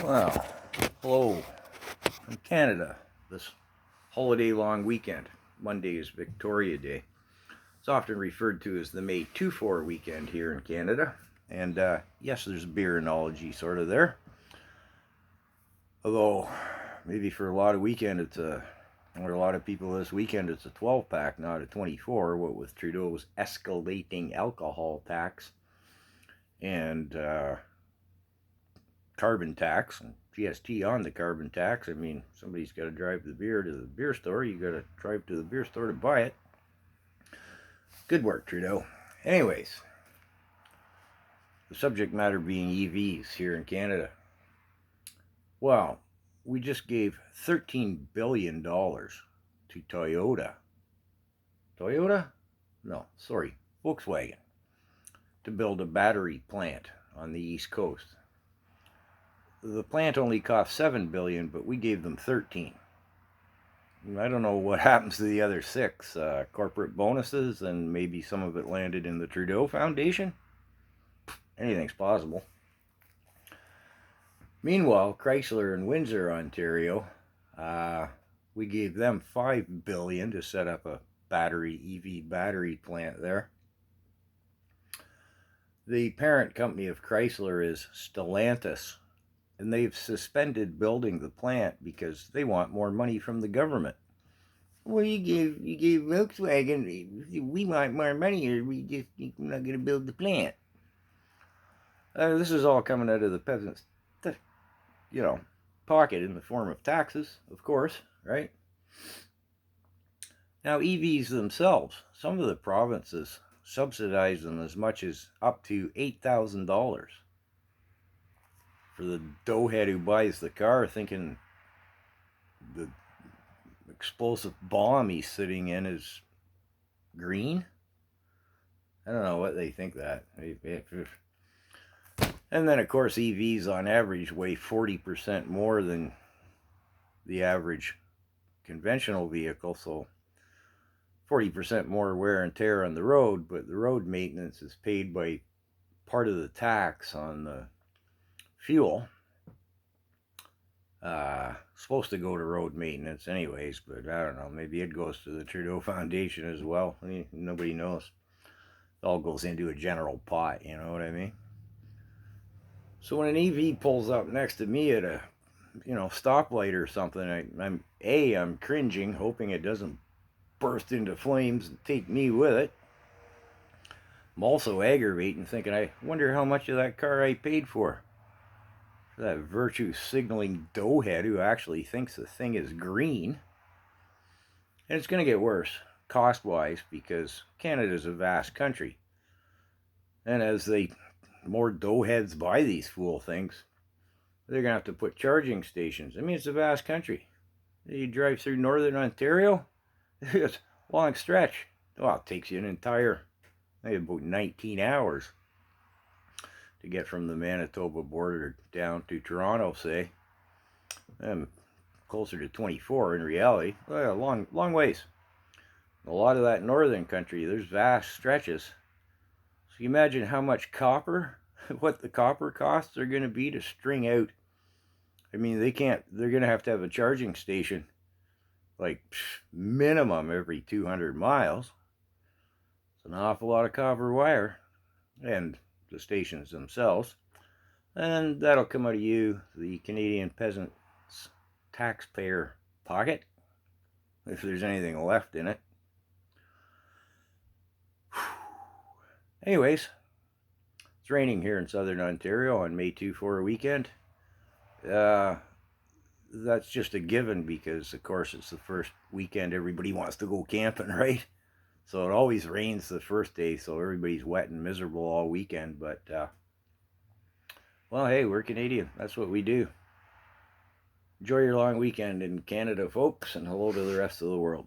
Well, hello from Canada. This holiday long weekend. Monday is Victoria Day. It's often referred to as the May 2-4 weekend here in Canada. And yes, there's a beer analogy sort of there. Although, maybe for a lot of people this weekend, it's a 12-pack, not a 24, what with Trudeau's escalating alcohol tax and carbon tax and GST on the carbon tax. I mean, somebody's got to drive the beer to the beer store. You got to drive to the beer store to buy it. Good work, Trudeau. Anyways, the subject matter being EVs here in Canada. Well, we just gave $13 billion to Toyota. Toyota? No, sorry, Volkswagen, to build a battery plant on the East Coast. The plant only cost $7 billion, but we gave them 13. I don't know what happens to the other 6. Corporate bonuses, and maybe some of it landed in the Trudeau Foundation. Anything's possible. Meanwhile, Chrysler in Windsor, Ontario, we gave them $5 billion to set up a EV battery plant there. The parent company of Chrysler is Stellantis, and they've suspended building the plant because they want more money from the government. Well, you gave Volkswagen, we want more money, or we're not going to build the plant. This is all coming out of the peasants' pocket in the form of taxes, of course, right? Now, EVs themselves, some of the provinces subsidize them as much as up to $8,000 for the doughhead who buys the car thinking the explosive bomb he's sitting in is green. I don't know what they think that. And then, of course, EVs on average weigh 40% more than the average conventional vehicle, so 40% more wear and tear on the road, but the road maintenance is paid by part of the tax on the fuel. Supposed to go to road maintenance anyways, but I don't know, maybe it goes to the Trudeau Foundation as well. I mean, nobody knows. It all goes into a general pot, you know what I mean? So when an EV pulls up next to me at a stoplight or something, I'm cringing, hoping it doesn't burst into flames and take me with it. I'm also aggravating, thinking, I wonder how much of that car I paid for that virtue signaling doughhead who actually thinks the thing is green. And it's going to get worse cost-wise because Canada's a vast country. And as more doughheads buy these fool things, they're going to have to put charging stations. I mean, it's a vast country. You drive through northern Ontario, it's a long stretch. Well, it takes you an entire, about 19 hours to get from the Manitoba border down to Toronto, say. Closer to 24 in reality. Well, long ways. A lot of that northern country, there's vast stretches. So you imagine how much copper, what the copper costs are going to be to string out. I mean, they're going to have a charging station like minimum every 200 miles. It's an awful lot of copper wire. And the stations themselves, and that'll come out of the Canadian peasant's taxpayer pocket, if there's anything left in it. Anyways, it's raining here in southern Ontario on May 2-4 weekend. That's just a given because, of course, it's the first weekend everybody wants to go camping, right? So it always rains the first day, so everybody's wet and miserable all weekend. But, well, hey, we're Canadian. That's what we do. Enjoy your long weekend in Canada, folks, and hello to the rest of the world.